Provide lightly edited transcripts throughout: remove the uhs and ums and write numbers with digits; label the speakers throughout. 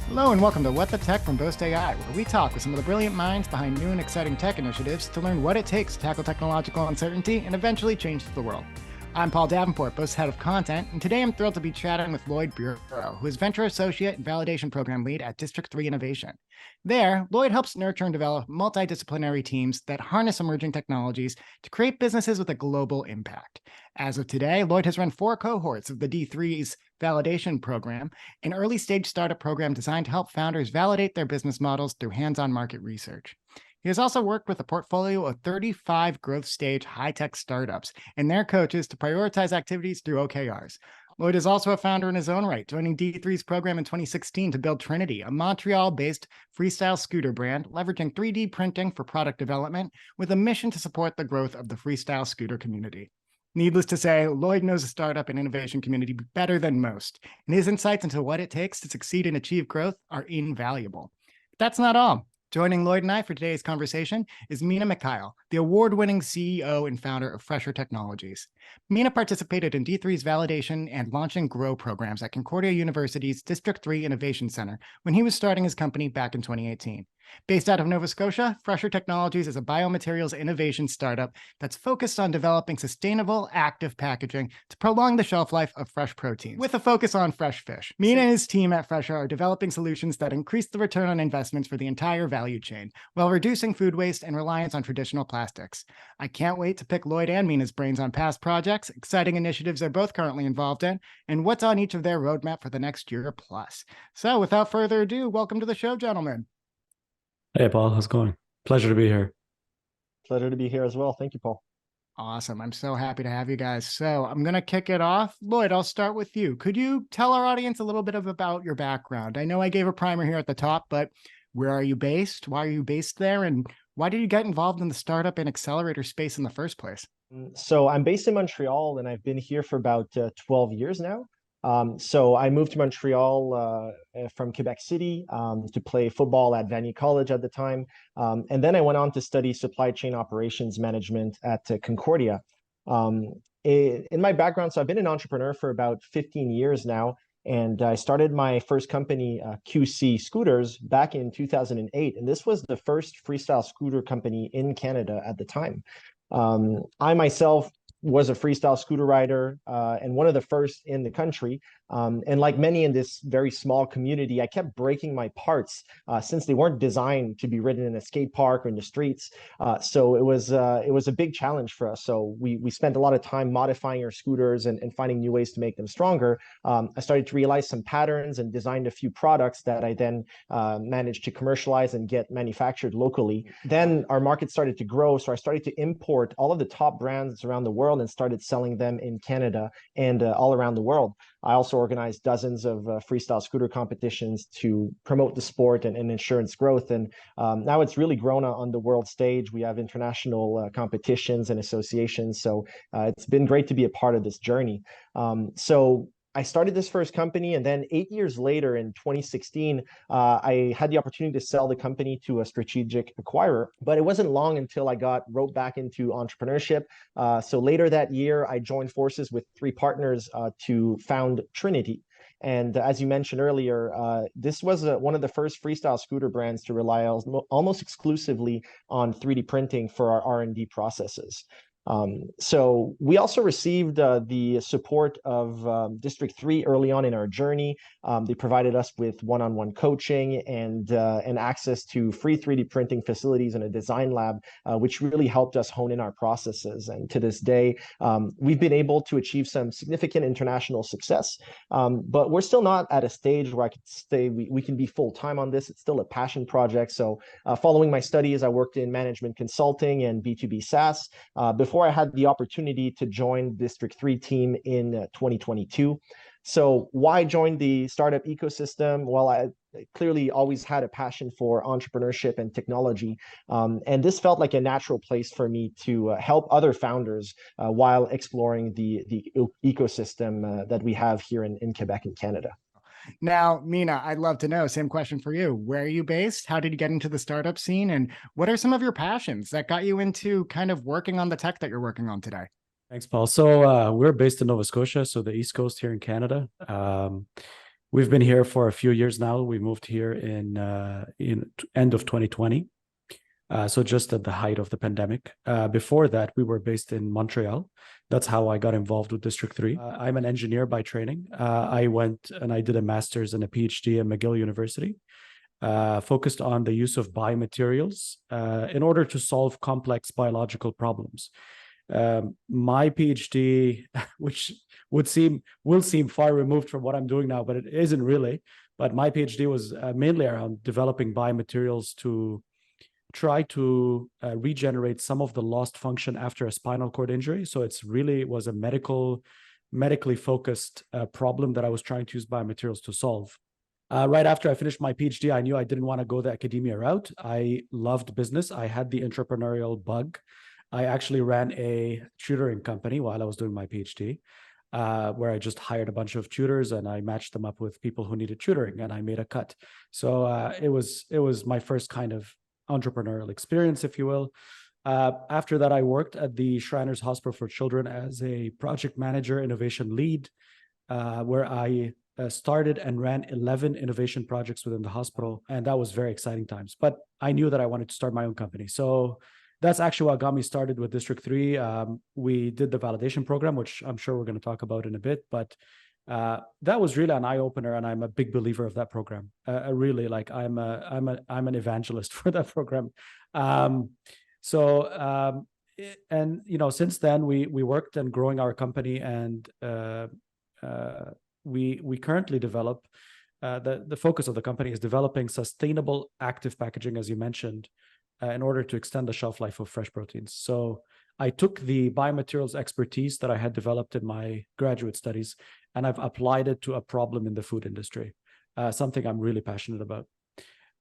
Speaker 1: Hello and welcome to What the Tech from Boast AI, where we talk with some of the brilliant minds behind new and exciting tech initiatives to learn what it takes to tackle technological uncertainty and eventually change the world. I'm Paul Davenport, Boast's head of content, and today I'm thrilled to be chatting with Lloyd Bureau, who is Venture Associate and Validation Program Lead at District 3 Innovation. There, Lloyd helps nurture and develop multidisciplinary teams that harness emerging technologies to create businesses with a global impact. As of today, Lloyd has run 4 cohorts of the D3's Validation Program, an early-stage startup program designed to help founders validate their business models through hands-on market research. He has also worked with a portfolio of 35 growth stage high-tech startups and their coaches to prioritize activities through OKRs. Lloyd is also a founder in his own right, joining D3's program in 2016 to build TRYNYTY, a Montreal-based freestyle scooter brand, leveraging 3D printing for product development with a mission to support the growth of the freestyle scooter community. Needless to say, Lloyd knows the startup and innovation community better than most, and his insights into what it takes to succeed and achieve growth are invaluable. But that's not all. Joining Lloyd and I for today's conversation is Mina Mekhail, the award-winning CEO and founder of Freshr Technologies. Mina participated in D3's validation and launching Grow programs at Concordia University's District 3 Innovation Center when he was starting his company back in 2018. Based out of Nova Scotia, Freshr Technologies is a biomaterials innovation startup that's focused on developing sustainable, active packaging to prolong the shelf life of fresh proteins, with a focus on fresh fish. Mina and his team at Freshr are developing solutions that increase the return on investments for the entire value chain, while reducing food waste and reliance on traditional plastics. I can't wait to pick Lloyd and Mina's brains on past projects, exciting initiatives they're both currently involved in, and what's on each of their roadmap for the next year plus. So without further ado, welcome to the show, gentlemen.
Speaker 2: Hey, Paul, how's it going? Pleasure to be here.
Speaker 3: Pleasure to be here as well. Thank you, Paul.
Speaker 1: Awesome. I'm so happy to have you guys. So I'm going to kick it off. Lloyd, I'll start with you. Could you tell our audience a little bit about your background? I know I gave a primer here at the top, but where are you based? Why are you based there? And why did you get involved in the startup and accelerator space in the first place?
Speaker 3: So I'm based in Montreal, and I've been here for about 12 years now. So I moved to Montreal from Quebec City to play football at Vanier College at the time. And then I went on to study supply chain operations management at Concordia. In my background, so I've been an entrepreneur for about 15 years now. And I started my first company, QC Scooters, back in 2008. And this was the first freestyle scooter company in Canada at the time. I myself was a freestyle scooter rider and one of the first in the country. And like many in this very small community, I kept breaking my parts since they weren't designed to be ridden in a skate park or in the streets. So it was a big challenge for us. So we spent a lot of time modifying our scooters and finding new ways to make them stronger. I started to realize some patterns and designed a few products that I then managed to commercialize and get manufactured locally. Then our market started to grow. So I started to import all of the top brands around the world and started selling them in Canada and all around the world. I also organized dozens of freestyle scooter competitions to promote the sport and ensure its growth. And now it's really grown on the world stage. We have international competitions and associations. So it's been great to be a part of this journey. So I started this first company, and then 8 years later in 2016, I had the opportunity to sell the company to a strategic acquirer, but it wasn't long until I got roped back into entrepreneurship. So later that year, I joined forces with 3 partners to found TRYNYTY. And as you mentioned earlier, this was one of the first freestyle scooter brands to rely almost exclusively on 3D printing for our R&D processes. So we also received the support of District 3 early on in our journey. They provided us with one-on-one coaching and access to free 3D printing facilities and a design lab, which really helped us hone in our processes. And to this day, we've been able to achieve some significant international success, but we're still not at a stage where I could say we can be full-time on this. It's still a passion project. So following my studies, I worked in management consulting and B2B SaaS before I had the opportunity to join District 3 team in 2022. So why join the startup ecosystem? Well, I clearly always had a passion for entrepreneurship and technology. And this felt like a natural place for me to help other founders while exploring the ecosystem that we have here in Quebec and Canada.
Speaker 1: Now, Mina, I'd love to know, same question for you. Where are you based? How did you get into the startup scene? And what are some of your passions that got you into kind of working on the tech that you're working on today?
Speaker 2: Thanks, Paul. So we're based in Nova Scotia, so the East Coast here in Canada. We've been here for a few years now. We moved here in end of 2020. So just at the height of the pandemic. Before that, we were based in Montreal. That's how I got involved with District 3. I'm an engineer by training. I went and I did a master's and a PhD at McGill University, focused on the use of biomaterials in order to solve complex biological problems. My PhD, which will seem far removed from what I'm doing now, but it isn't really. But my PhD was mainly around developing biomaterials to try to regenerate some of the lost function after a spinal cord injury. So it was a medically focused problem that I was trying to use biomaterials to solve. Right after I finished my PhD, I knew I didn't want to go the academia route. I loved business. I had the entrepreneurial bug. I actually ran a tutoring company while I was doing my PhD, where I just hired a bunch of tutors and I matched them up with people who needed tutoring, and I made a cut. So it was my first kind of entrepreneurial experience, if you will. After that, I worked at the Shriners Hospital for Children as a project manager, innovation lead, where I started and ran 11 innovation projects within the hospital. And that was very exciting times. But I knew that I wanted to start my own company. So that's actually what got me started with District 3. We did the validation program, which I'm sure we're going to talk about in a bit. But that was really an eye-opener, and I'm a big believer of that program. Really, like I'm an evangelist for that program. And since then we worked on growing our company, and we currently develop the focus of the company is developing sustainable active packaging, as you mentioned, in order to extend the shelf life of fresh proteins. So I took the biomaterials expertise that I had developed in my graduate studies, and I've applied it to a problem in the food industry, something I'm really passionate about.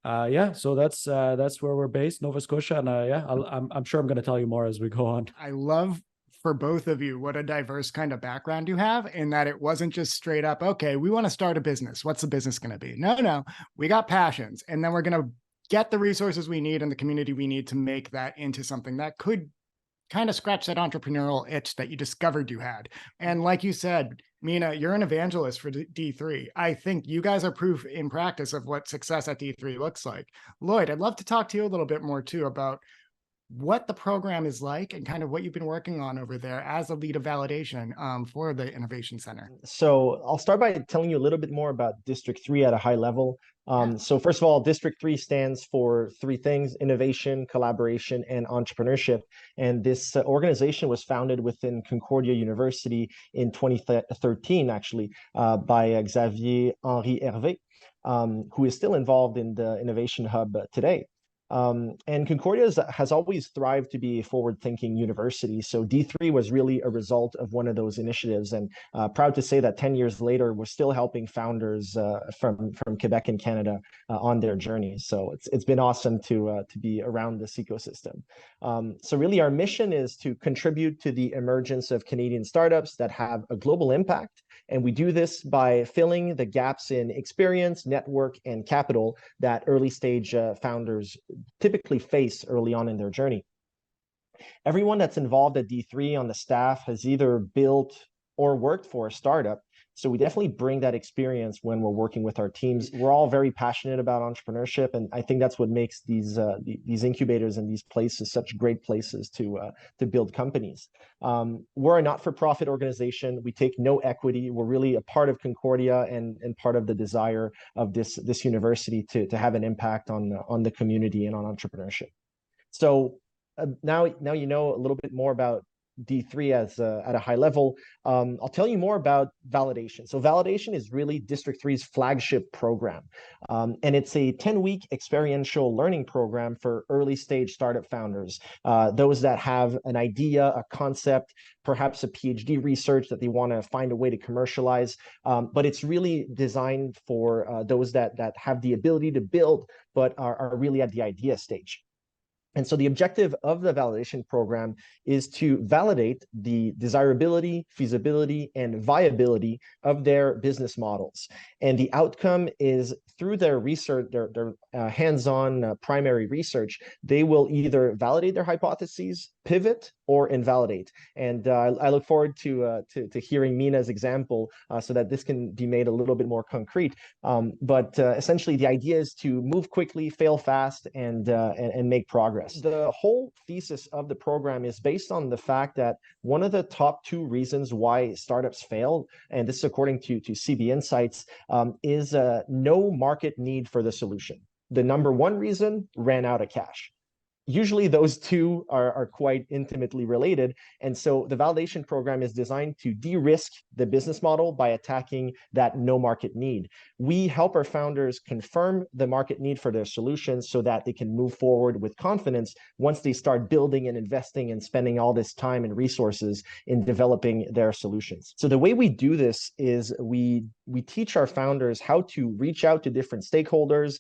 Speaker 2: So that's where we're based, Nova Scotia, and I'm sure I'm going to tell you more as we go on.
Speaker 1: I love for both of you what a diverse kind of background you have, in that it wasn't just straight up, okay, we want to start a business. What's the business going to be? No, we got passions, and then we're going to get the resources we need and the community we need to make that into something that could kind of scratch that entrepreneurial itch that you discovered you had. And like you said, Mina, you're an evangelist for D3. I think you guys are proof in practice of what success at D3 looks like. Lloyd, I'd love to talk to you a little bit more too about what the program is like and kind of what you've been working on over there as a lead of validation for the Innovation Center.
Speaker 3: So I'll start by telling you a little bit more about District 3 at a high level. So first of all, District 3 stands for three things: innovation, collaboration, and entrepreneurship. And this organization was founded within Concordia University in 2013, actually, by Xavier Henri Hervé, who is still involved in the Innovation Hub today. And Concordia has always thrived to be a forward-thinking university. So D3 was really a result of one of those initiatives. And proud to say that 10 years later, we're still helping founders from Quebec and Canada on their journey. So it's been awesome to be around this ecosystem. So really, our mission is to contribute to the emergence of Canadian startups that have a global impact. And we do this by filling the gaps in experience, network, and capital that early stage founders typically face early on in their journey. Everyone that's involved at D3 on the staff has either built or worked for a startup. So we definitely bring that experience when we're working with our teams. We're all very passionate about entrepreneurship, and I think that's what makes these incubators and these places such great places to build companies. We're a not-for-profit organization. We take no equity. We're really a part of Concordia and part of the desire of this university to have an impact on the community and on entrepreneurship. So now you know a little bit more about D3 at a high level. I'll tell you more about validation. So validation is really District 3's flagship program. And it's a 10-week experiential learning program for early stage startup founders, those that have an idea, a concept, perhaps a PhD research that they want to find a way to commercialize. But it's really designed for those that have the ability to build, but are really at the idea stage. And so the objective of the validation program is to validate the desirability, feasibility, and viability of their business models. And the outcome is through their research, their hands-on primary research, they will either validate their hypotheses, pivot, or invalidate. And I look forward to hearing Mina's example so that this can be made a little bit more concrete. But essentially, the idea is to move quickly, fail fast, and make progress. The whole thesis of the program is based on the fact that one of the top 2 reasons why startups fail, and this is according to CB Insights, is no market need for the solution. The number 1 reason, ran out of cash. Usually those 2 are quite intimately related. And so the validation program is designed to de-risk the business model by attacking that no market need. We help our founders confirm the market need for their solutions so that they can move forward with confidence once they start building and investing and spending all this time and resources in developing their solutions. So the way we do this is we teach our founders how to reach out to different stakeholders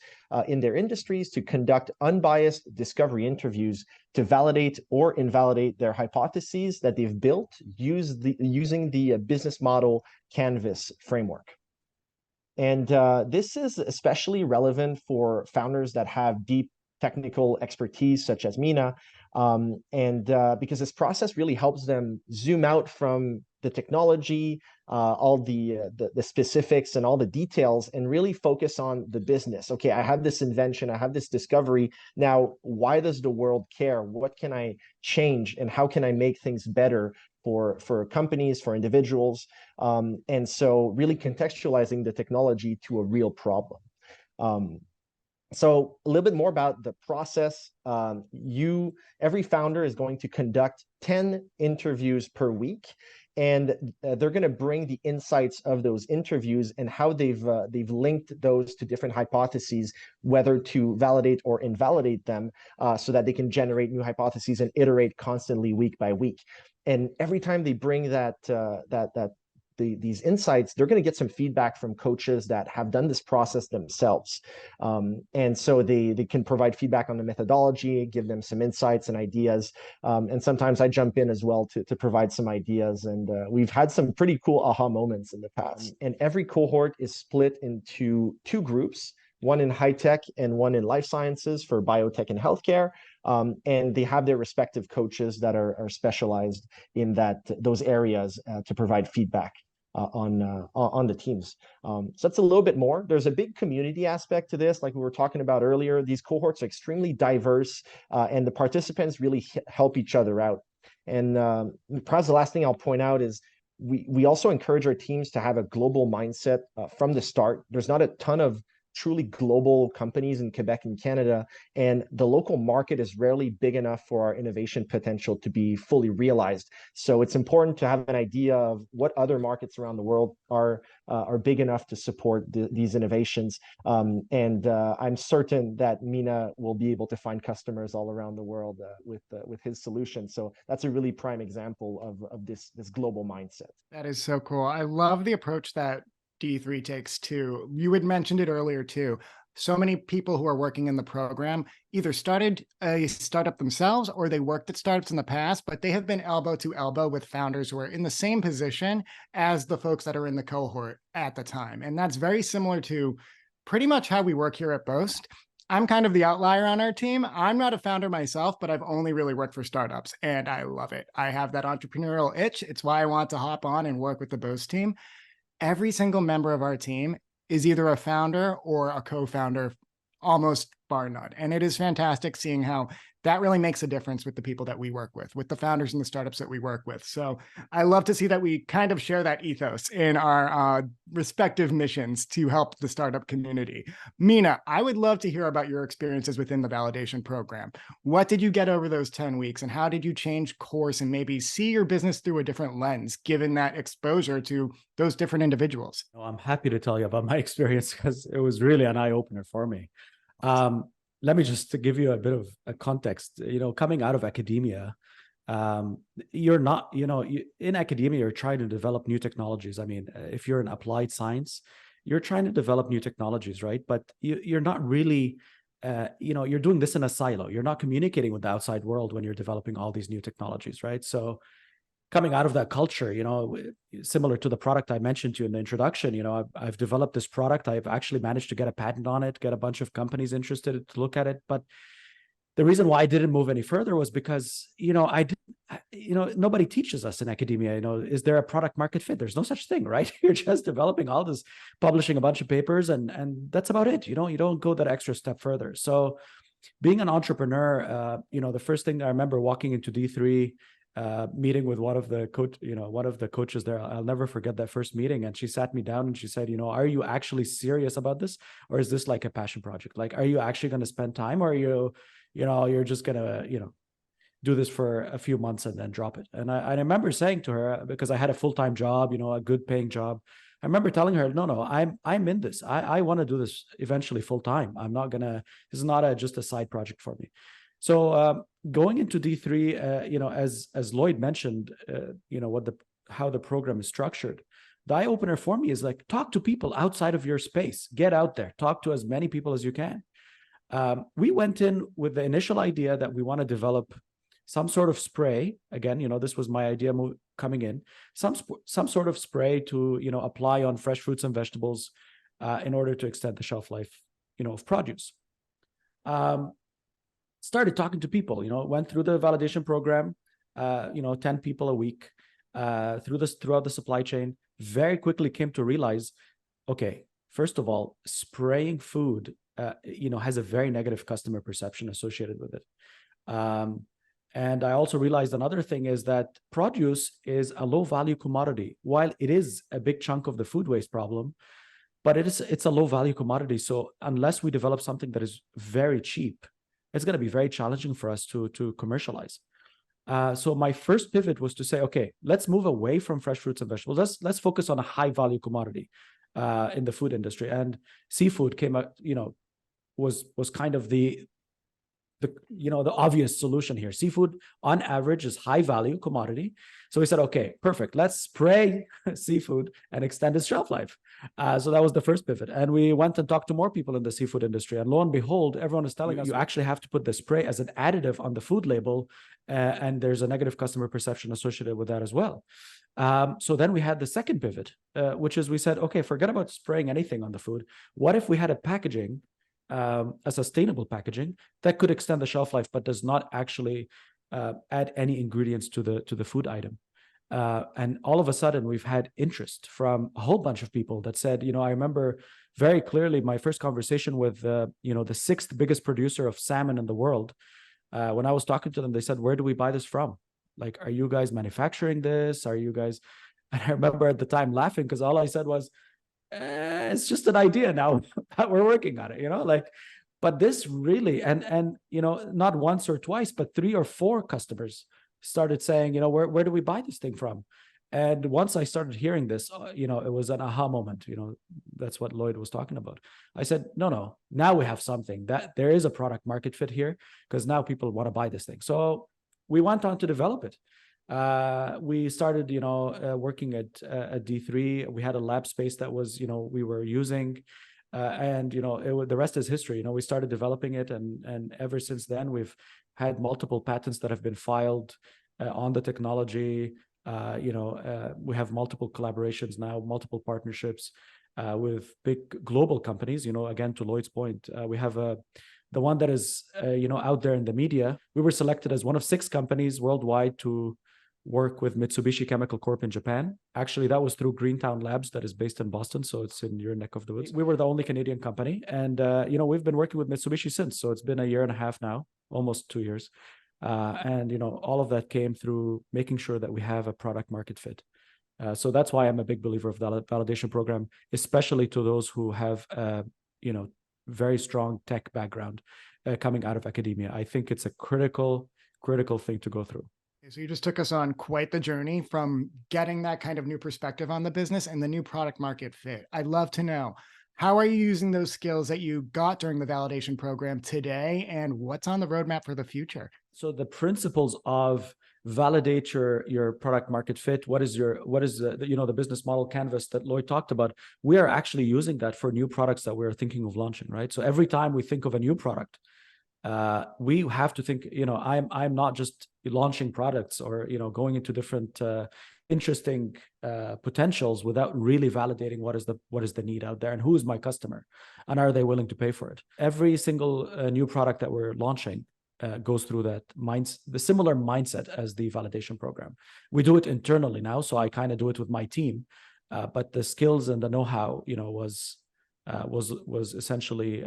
Speaker 3: in their industries to conduct unbiased discovery interviews to validate or invalidate their hypotheses that they've built using the business model canvas framework. And this is especially relevant for founders that have deep technical expertise, such as Mina, because this process really helps them zoom out from the technology, all the specifics and all the details, and really focus on the business. Okay, I have this invention, I have this discovery. Now, why does the world care? What can I change, and how can I make things better for companies, for individuals? And so really contextualizing the technology to a real problem. So a little bit more about the process. Every founder is going to conduct 10 interviews per week, and they're going to bring the insights of those interviews and how they've linked those to different hypotheses, whether to validate or invalidate them, so that they can generate new hypotheses and iterate constantly week by week. And every time they bring these insights, they're going to get some feedback from coaches that have done this process themselves. And so they can provide feedback on the methodology, give them some insights and ideas. And sometimes I jump in as well to provide some ideas. And we've had some pretty cool aha moments in the past. And every cohort is split into 2 groups, one in high tech and one in life sciences for biotech and healthcare. And they have their respective coaches that are specialized in those areas to provide feedback on the teams. So that's a little bit more. There's a big community aspect to this, like we were talking about earlier. These cohorts are extremely diverse, and the participants really help each other out. And perhaps the last thing I'll point out is we also encourage our teams to have a global mindset from the start. There's not a ton of truly global companies in Quebec and Canada, and the local market is rarely big enough for our innovation potential to be fully realized. So it's important to have an idea of what other markets around the world are big enough to support these innovations. And I'm certain that Mina will be able to find customers all around the world with his solution. So that's a really prime example of this global mindset.
Speaker 1: That is so cool. I love the approach that D3 takes too. You had mentioned it earlier too. So many people who are working in the program either started a startup themselves or they worked at startups in the past, but they have been elbow to elbow with founders who are in the same position as the folks that are in the cohort at the time. And that's very similar to pretty much how we work here at Boast. I'm kind of the outlier on our team. I'm not a founder myself, but I've only really worked for startups and I love it. I have that entrepreneurial itch. It's why I want to hop on and work with the Boast team. Every single member of our team is either a founder or a co-founder, almost bar none. And it is fantastic seeing how that really makes a difference with the people that we work with the founders and the startups that we work with. So I love to see that we kind of share that ethos in our respective missions to help the startup community. Mina, I would love to hear about your experiences within the validation program. What did you get over those 10 weeks and how did you change course and maybe see your business through a different lens, given that exposure to those different individuals?
Speaker 2: I'm happy to tell you about my experience because it was really an eye-opener for me. Let me just give you a bit of a context. Coming out of academia, you're not, in academia, you're trying to develop new technologies. I mean, if you're in applied science, you're trying to develop new technologies, right? But you're not really you're doing this in a silo. You're not communicating with the outside world when you're developing all these new technologies, right? So coming out of that culture, similar to the product I mentioned to you in the introduction, I've developed this product. I've actually managed to get a patent on it, get a bunch of companies interested to look at it. But the reason why I didn't move any further was because, nobody teaches us in academia, is there a product market fit? There's no such thing, right? You're just developing all this, publishing a bunch of papers, and that's about it. You don't go that extra step further. So being an entrepreneur, the first thing I remember walking into D3, meeting with one of the coaches there. I'll never forget that first meeting. And she sat me down and she said, are you actually serious about this? Or is this like a passion project? Like, are you actually going to spend time, or are you're just going to, do this for a few months and then drop it? And I remember saying to her, because I had a full-time job, a good paying job. I remember telling her, no, I'm in this. I want to do this eventually full-time. This is not just a side project for me. So going into D3, as Lloyd mentioned, how the program is structured, the eye opener for me is like, talk to people outside of your space, get out there, talk to as many people as you can. We went in with the initial idea that we want to develop some sort of spray. Again, this was my idea coming in, some sort of spray to, apply on fresh fruits and vegetables in order to extend the shelf life, of produce. Started talking to people, went through the validation program, 10 people a week, throughout the supply chain. Very quickly came to realize, okay, first of all, spraying food, has a very negative customer perception associated with it. And I also realized another thing is that produce is a low value commodity. While it is a big chunk of the food waste problem, but it's a low value commodity. So unless we develop something that is very cheap, it's going to be very challenging for us to commercialize. So my first pivot was to say, okay, let's move away from fresh fruits and vegetables. Let's focus on a high value commodity in the food industry. And seafood came out, was kind of the obvious solution here. Seafood on average is high value commodity. So we said, okay, perfect. Let's spray seafood and extend its shelf life. So that was the first pivot. And we went and talked to more people in the seafood industry. And lo and behold, everyone is telling us you actually have to put the spray as an additive on the food label. And there's a negative customer perception associated with that as well. So then we had the second pivot, which is we said, okay, forget about spraying anything on the food. What if we had a packaging, a sustainable packaging that could extend the shelf life, but does not actually add any ingredients to the food item? And all of a sudden, we've had interest from a whole bunch of people that said, I remember very clearly my first conversation with, the sixth biggest producer of salmon in the world. When I was talking to them, they said, where do we buy this from? Like, are you guys manufacturing this? Are you guys? And I remember at the time laughing because all I said was, it's just an idea now that we're working on it, but this really, and not once or twice, but 3 or 4 customers started saying, where do we buy this thing from? And once I started hearing this, it was an aha moment. That's what Lloyd was talking about. I said, no, now we have something that there is a product market fit here, because now people want to buy this thing. So we went on to develop it. We started, working at D3. We had a lab space that was, we were using, and the rest is history. We started developing it, and ever since then we've had multiple patents that have been filed on the technology. We have multiple collaborations now, multiple partnerships with big global companies. Again, to Lloyd's point, we have the one that is out there in the media. We were selected as one of 6 companies worldwide to work with Mitsubishi Chemical Corp in Japan. Actually, that was through Greentown Labs, that is based in Boston, so it's in your neck of the woods. We were the only Canadian company, and we've been working with Mitsubishi since. So it's been a year and a half now, almost 2 years, and all of that came through making sure that we have a product market fit. So that's why I'm a big believer of the validation program, especially to those who have very strong tech background coming out of academia. I think it's a critical thing to go through.
Speaker 1: So you just took us on quite the journey from getting that kind of new perspective on the business and the new product market fit. I'd love to know, how are you using those skills that you got during the validation program today, and what's on the roadmap for the future?
Speaker 2: So the principles of validate your product market fit. What is the business model canvas that Lloyd talked about? We are actually using that for new products that we're thinking of launching, right? So every time we think of a new product, we have to think, I'm not just launching products or, going into different interesting potentials without really validating what is the need out there and who is my customer and are they willing to pay for it. Every single new product that we're launching goes through the similar mindset as the validation program. We do it internally now, so I kind of do it with my team, but the skills and the know-how, was essentially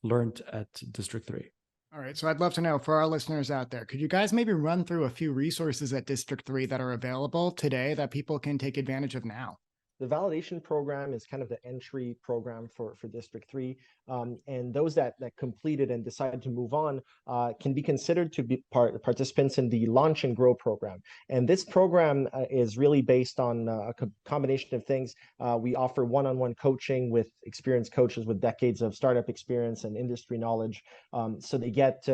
Speaker 2: learned at District 3.
Speaker 1: All right. So I'd love to know, for our listeners out there, could you guys maybe run through a few resources at District 3 that are available today that people can take advantage of now?
Speaker 3: The validation program is kind of the entry program for District 3. And those that completed and decided to move on can be considered to be participants in the Launch and Grow program. And this program is really based on a combination of things. We offer one-on-one coaching with experienced coaches with decades of startup experience and industry knowledge. So they get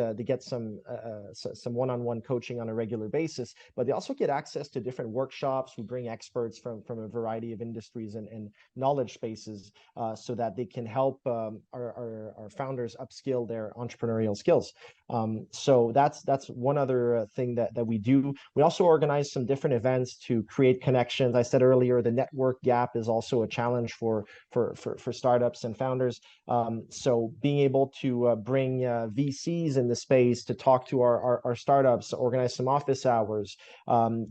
Speaker 3: some one-on-one coaching on a regular basis, but they also get access to different workshops. We bring experts from a variety of industries and knowledge spaces so that they can help our founders upskill their entrepreneurial skills. So that's one other thing that we do. We also organize some different events to create connections. I said earlier, the network gap is also a challenge for startups and founders. So being able to bring VCs in the space to talk to our startups, organize some office hours,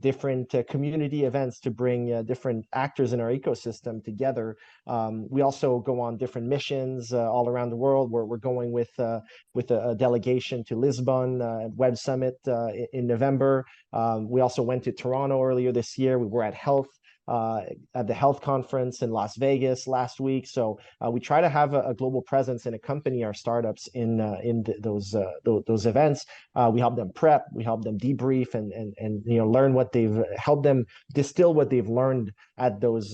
Speaker 3: different community events to bring different actors in our ecosystem together. We also go on different missions all around the world. We're going with a delegation to Lisbon at Web Summit in November. We also went to Toronto earlier this year. We were at the Health Conference in Las Vegas last week. So we try to have a global presence and accompany our startups in those events. We help them prep, we help them debrief, and learn what help them distill what they've learned at those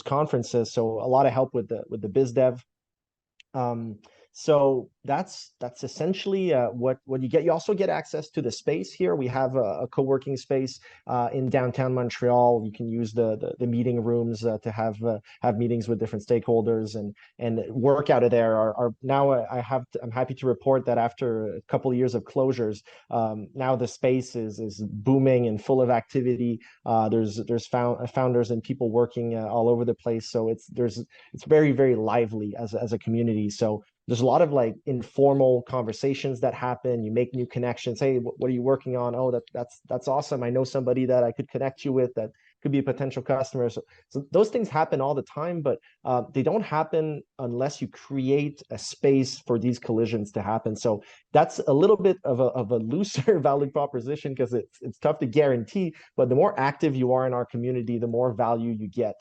Speaker 3: conferences. So a lot of help with the biz dev. So that's essentially what you get. You also get access to the space here. We have a co-working space in downtown Montreal. You can use the meeting rooms to have meetings with different stakeholders and work out of there. I'm happy to report that after a couple of years of closures, now the space is booming and full of activity. There's founders and people working all over the place. So it's very, very lively as a community. So there's a lot of like informal conversations that happen. You make new connections. Hey, what are you working on? Oh, that's awesome. I know somebody that I could connect you with that could be a potential customer. So those things happen all the time, but they don't happen unless you create a space for these collisions to happen. So that's a little bit of a looser value proposition because it's tough to guarantee, but the more active you are in our community, the more value you get.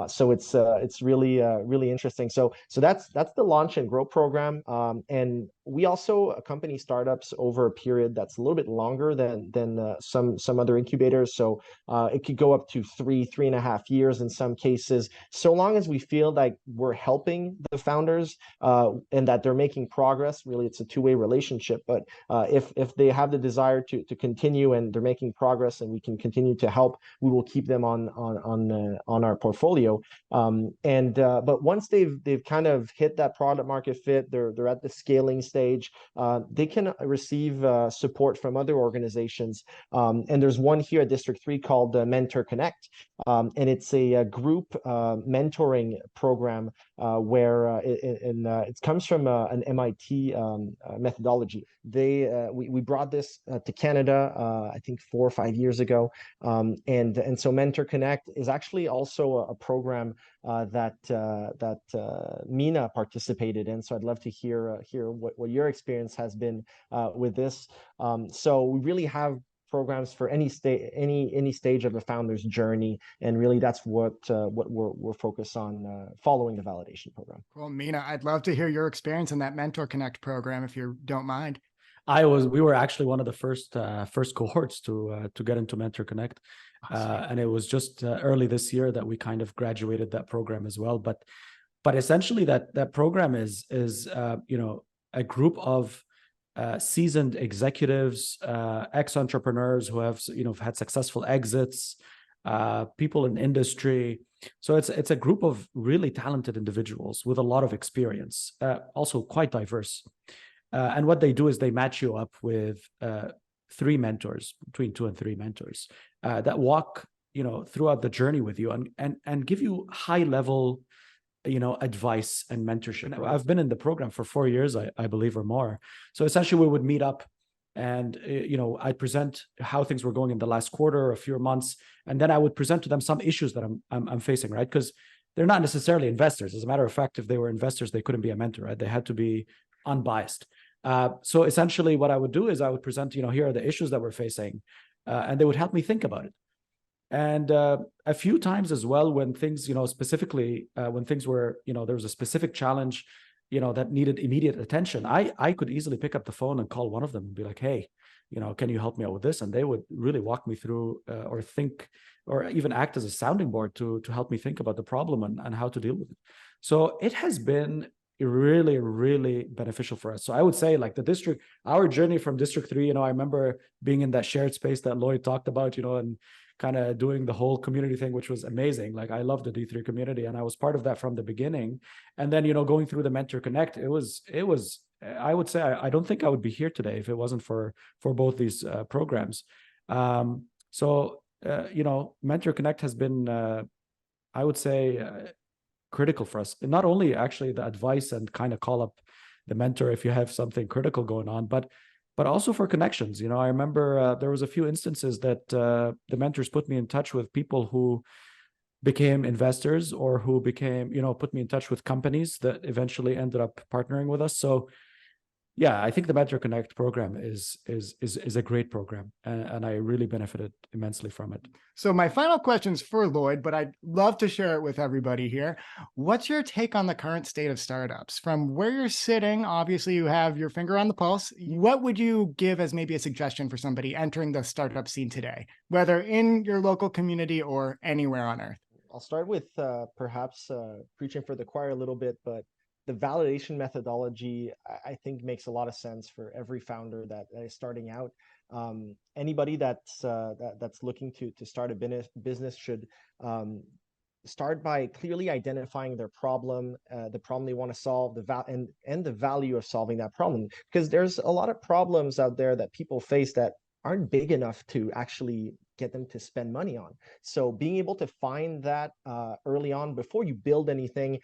Speaker 3: So it's really interesting. So that's the Launch and Grow program, and we also accompany startups over a period that's a little bit longer than some other incubators. So it could go up to 3.5 years in some cases, so long as we feel like we're helping the founders and that they're making progress. Really, it's a two-way relationship. But if they have the desire to continue and they're making progress and we can continue to help, we will keep them on our portfolio. But once they've kind of hit that product market fit, they're at the scaling stage, they can receive support from other organizations. And there's one here at District 3 called Mentor Connect. And it's a group mentoring program where it comes from an MIT methodology. We brought this to Canada, I think 4 or 5 years ago. And so Mentor Connect is actually also a program that Mina participated in. So I'd love to hear what your experience has been with this. So we really have programs for any stage of a founder's journey, and really that's what we're focused on following the validation program.
Speaker 1: Well, Mina, I'd love to hear your experience in that Mentor Connect program, if you don't mind.
Speaker 2: We were actually one of the first cohorts to get into Mentor Connect. And it was just early this year that we kind of graduated that program as well. But essentially that program is a group of seasoned executives, ex-entrepreneurs who have had successful exits, people in industry. So it's a group of really talented individuals with a lot of experience, also quite diverse. And what they do is they match you up with 3 mentors, between 2 and 3 mentors, that walk throughout the journey with you and give you high level advice and mentorship. I've been in the program for 4 years, I believe, or more. So essentially we would meet up and I'd present how things were going in the last quarter or a few months, and then I would present to them some issues that I'm facing, right? Because they're not necessarily investors. As a matter of fact, if they were investors, they couldn't be a mentor, right? They had to be unbiased. So essentially what I would do is I would present, here are the issues that we're facing, and they would help me think about it. And a few times as well, when things, specifically when things were, there was a specific challenge, that needed immediate attention, I could easily pick up the phone and call one of them and be like, hey, can you help me out with this? And they would really walk me through or think, or even act as a sounding board to help me think about the problem and how to deal with it. So it has been really, really beneficial for us. So I would say, like, our journey from District 3, I remember being in that shared space that Lloyd talked about, and kind of doing the whole community thing, which was amazing. Like, I love the D3 community and I was part of that from the beginning. And then, going through the Mentor Connect, it was, I would say, I don't think I would be here today if it wasn't for both these programs. So Mentor Connect has been, I would say, critical for us. And not only actually the advice and kind of call up the mentor if you have something critical going on, but also for connections. I remember there was a few instances that the mentors put me in touch with people who became investors or who became, put me in touch with companies that eventually ended up partnering with us. So yeah, I think the Mentor Connect program is a great program, and I really benefited immensely from it.
Speaker 1: So my final question's for Lloyd, but I'd love to share it with everybody here. What's your take on the current state of startups? From where you're sitting, obviously you have your finger on the pulse. What would you give as maybe a suggestion for somebody entering the startup scene today, whether in your local community or anywhere on earth?
Speaker 3: I'll start with perhaps preaching for the choir a little bit, but the validation methodology, I think, makes a lot of sense for every founder that is starting out. Anybody that's looking to start a business should start by clearly identifying their problem, the problem they want to solve, and the value of solving that problem. Because there's a lot of problems out there that people face that aren't big enough to actually get them to spend money on. So being able to find that early on before you build anything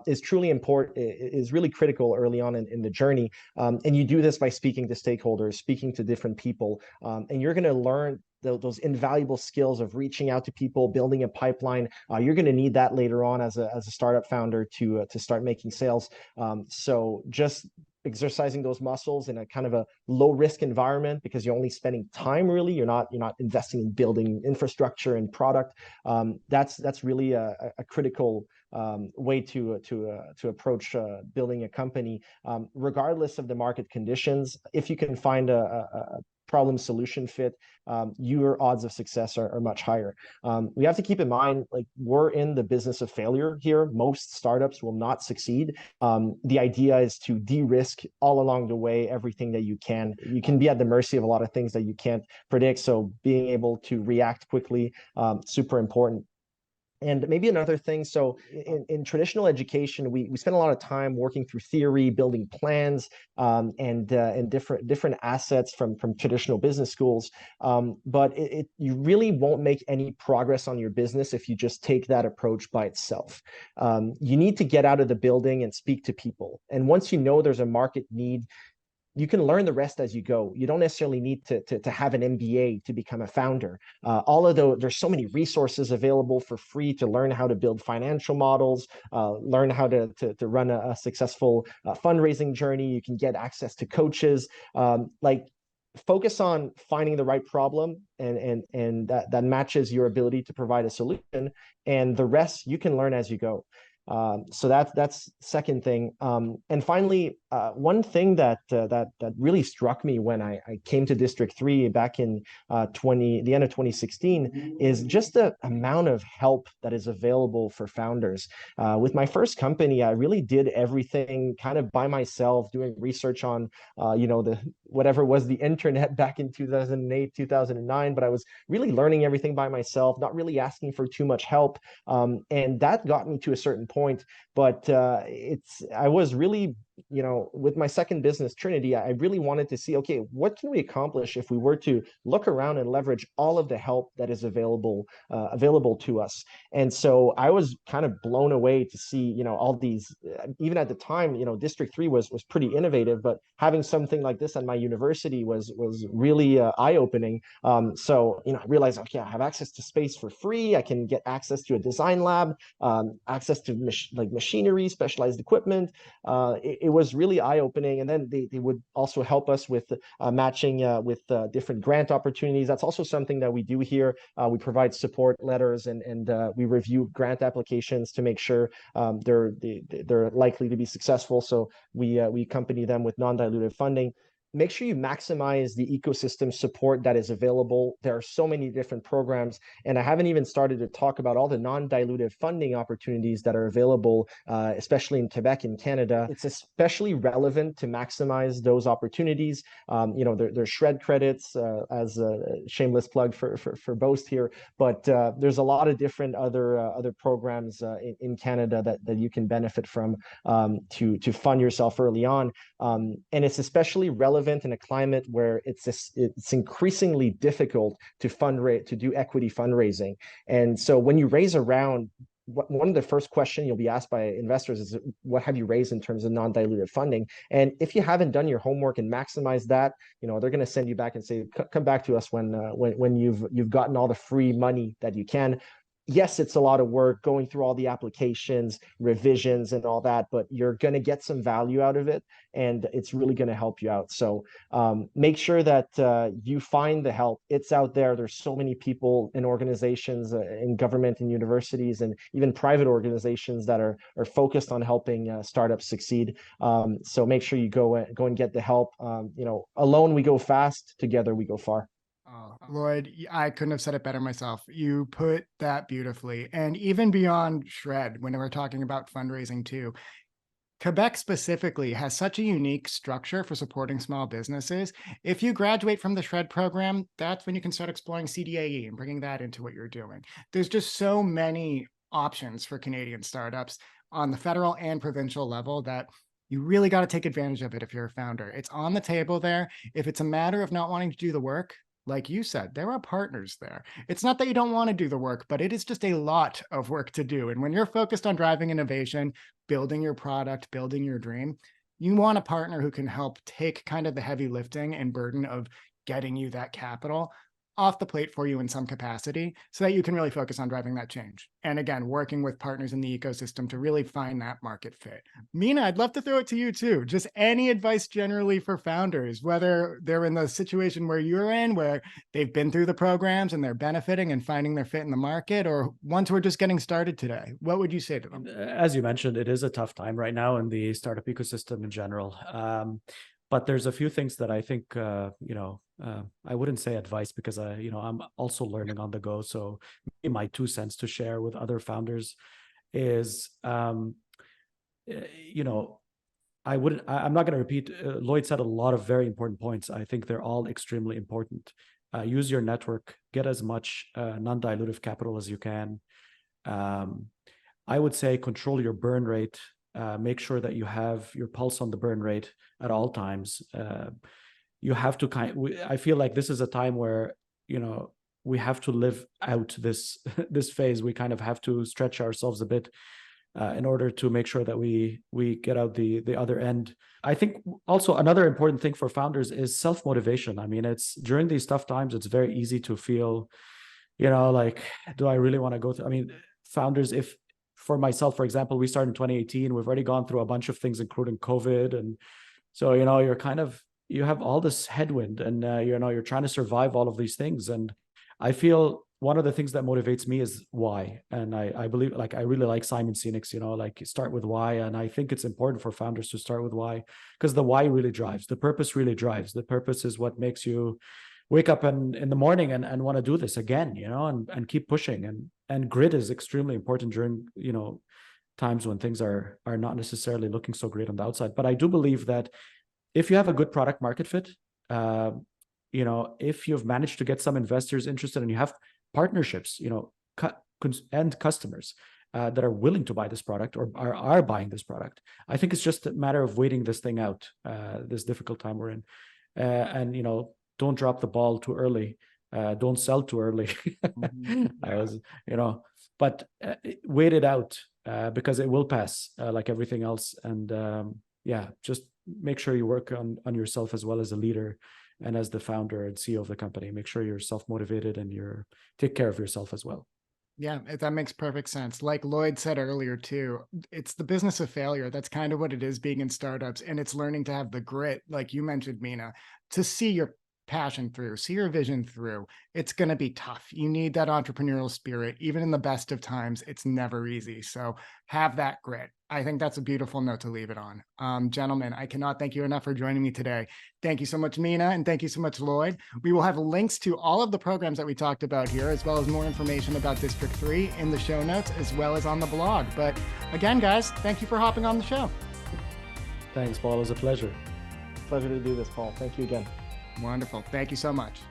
Speaker 3: is truly important, is really critical early on in the journey. And you do this by speaking to stakeholders, speaking to different people, and you're going to learn those invaluable skills of reaching out to people, building a pipeline. You're going to need that later on as a startup founder to start making sales. So just exercising those muscles in a kind of a low risk environment, because you're only spending time, really. You're not investing in building infrastructure and product. That's really a critical way to approach building a company, regardless of the market conditions. If you can find a problem solution fit, your odds of success are much higher. We have to keep in mind, like, we're in the business of failure here. Most startups will not succeed. The idea is to de-risk all along the way everything that you can. You can be at the mercy of a lot of things that you can't predict. So being able to react quickly, super important. And maybe another thing, so in traditional education, we spend a lot of time working through theory, building plans, and different assets from traditional business schools. But you really won't make any progress on your business if you just take that approach by itself. You need to get out of the building and speak to people. And once you know there's a market need, you can learn the rest as you go. You don't necessarily need to have an MBA to become a founder. Although there's so many resources available for free to learn how to build financial models, learn how to run a successful fundraising journey. You can get access to coaches. Focus on finding the right problem and that matches your ability to provide a solution, and the rest you can learn as you go. So that's second thing. And finally, one thing that really struck me when I came to District 3 back in the end of 2016 is just the amount of help that is available for founders. With my first company, I really did everything kind of by myself, doing research on the whatever was the internet back in 2008, 2009, but I was really learning everything by myself, not really asking for too much help. And that got me to a certain point. But I was really, with my second business, TRYNYTY, I really wanted to see, okay, what can we accomplish if we were to look around and leverage all of the help that is available to us? And so I was kind of blown away to see, all these, even at the time, District 3 was pretty innovative, but having something like this at my university was really eye-opening. So, I realized, okay, I have access to space for free. I can get access to a design lab, access to machinery, specialized equipment. It was really eye-opening. And then they would also help us with matching with different grant opportunities. That's also something that we do here. We provide support letters and we review grant applications to make sure they're likely to be successful. So we accompany them with non-dilutive funding. Make sure you maximize the ecosystem support that is available. There are so many different programs, and I haven't even started to talk about all the non-dilutive funding opportunities that are available, especially in Quebec and Canada. It's especially relevant to maximize those opportunities. There's shred credits as a shameless plug for Boast here, but there's a lot of different other programs in Canada that you can benefit from to fund yourself early on, and it's especially relevant in a climate where it's increasingly difficult to do equity fundraising. And so when you raise a round, one of the first questions you'll be asked by investors is, what have you raised in terms of non-dilutive funding? And if you haven't done your homework and maximized that, they're going to send you back and say, come back to us when you've gotten all the free money that you can. Yes, it's a lot of work going through all the applications, revisions, and all that, but you're going to get some value out of it, and it's really going to help you out. So make sure that you find the help. It's out there. There's so many people in organizations, in government and universities, and even private organizations that are focused on helping startups succeed. So make sure you go and get the help. Alone we go fast, together we go far.
Speaker 1: Oh, Lloyd, I couldn't have said it better myself. You put that beautifully. And even beyond Shred, when we're talking about fundraising too, Quebec specifically has such a unique structure for supporting small businesses. If you graduate from the Shred program, that's when you can start exploring CDAE and bringing that into what you're doing. There's just so many options for Canadian startups on the federal and provincial level that you really got to take advantage of it if you're a founder. It's on the table there. If it's a matter of not wanting to do the work, like you said, there are partners there. It's not that you don't want to do the work, but it is just a lot of work to do. And when you're focused on driving innovation, building your product, building your dream, you want a partner who can help take kind of the heavy lifting and burden of getting you that capital off the plate for you in some capacity so that you can really focus on driving that change. And again, working with partners in the ecosystem to really find that market fit. Mina, I'd love to throw it to you too. Just any advice generally for founders, whether they're in the situation where you're in, where they've been through the programs and they're benefiting and finding their fit in the market, or ones who are just getting started today. What would you say to them?
Speaker 2: As you mentioned, it is a tough time right now in the startup ecosystem in general. But there's a few things that I think, I wouldn't say advice because I'm also learning on the go. So my 2 cents to share with other founders is, I'm not going to repeat. Lloyd said a lot of very important points. I think they're all extremely important. Use your network, get as much non-dilutive capital as you can. I would say control your burn rate. Make sure that you have your pulse on the burn rate at all times. You have to I feel like this is a time where, we have to live out this phase. We kind of have to stretch ourselves a bit in order to make sure that we get out the other end. I think also another important thing for founders is self-motivation. I mean, it's during these tough times, it's very easy to feel, like, do I really want to go through? I mean, founders, for myself, for example, we started in 2018. We've already gone through a bunch of things, including COVID. And so, you have all this headwind and, you're trying to survive all of these things. And I feel one of the things that motivates me is why. And I believe, like, I really like Simon Sinek's, like start with why. And I think it's important for founders to start with why, because the why really drives, the purpose really drives. The purpose is what makes you wake up in the morning and want to do this again, and keep pushing. And grit is extremely important during, times when things are not necessarily looking so great on the outside. But I do believe that if you have a good product market fit, if you've managed to get some investors interested and you have partnerships, and customers that are willing to buy this product or are buying this product, I think it's just a matter of waiting this thing out, this difficult time we're in. And, don't drop the ball too early. Don't sell too early. But wait it out because it will pass like everything else. And just make sure you work on yourself as well as a leader and as the founder and CEO of the company. Make sure you're self-motivated and take care of yourself as well.
Speaker 1: Yeah, that makes perfect sense. Like Lloyd said earlier too, it's the business of failure. That's kind of what it is being in startups. And it's learning to have the grit, like you mentioned, Mina, to see your passion through, see your vision through. It's going to be tough. You need that entrepreneurial spirit. Even in the best of times, it's never easy. So have that grit. I think that's a beautiful note to leave it on. Gentlemen, I cannot thank you enough for joining me today. Thank you so much, Mina, and thank you so much, Lloyd. We will have links to all of the programs that we talked about here, as well as more information about District 3 in the show notes, as well as on the blog. But again, guys, thank you for hopping on the show.
Speaker 2: Thanks, Paul. It was a pleasure.
Speaker 3: Pleasure to do this, Paul. Thank you again.
Speaker 1: Wonderful. Thank you so much.